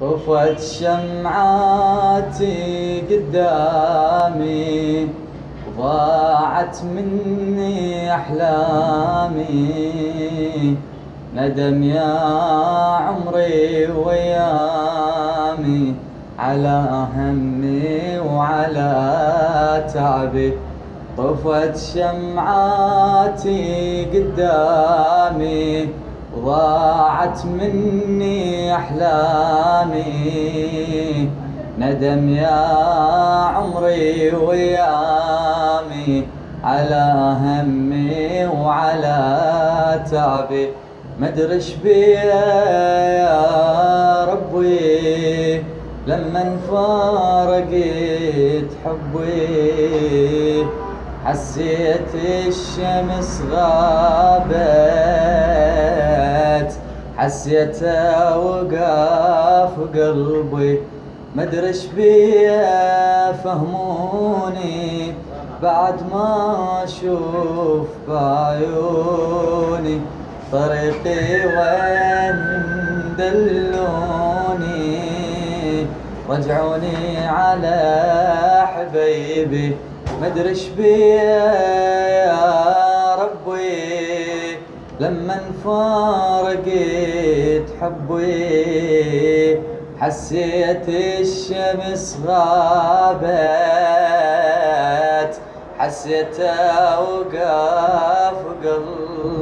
طفت شمعاتي قدامي، ضاعت مني أحلامي، ندم يا عمري ويامي على همي وعلى تعبي. طفت شمعاتي قدامي، ضاعت مني أحلامي، ندم يا عمري ويامي على همي وعلى تعبي. مدري ايش بيا يا ربي لمن فارقت حبي، حسيت الشمس غابت، حسيتها وقف قلبي. مدري ايش بيا فهموني بعد ما اشوف بعيوني، طريقي وين دلوني، رجعوني على حبيبي. مدري ايش بيا يا ربي لمن فارقت حبي، حسيت الشمس غابت، حسيتها وقف قلبي.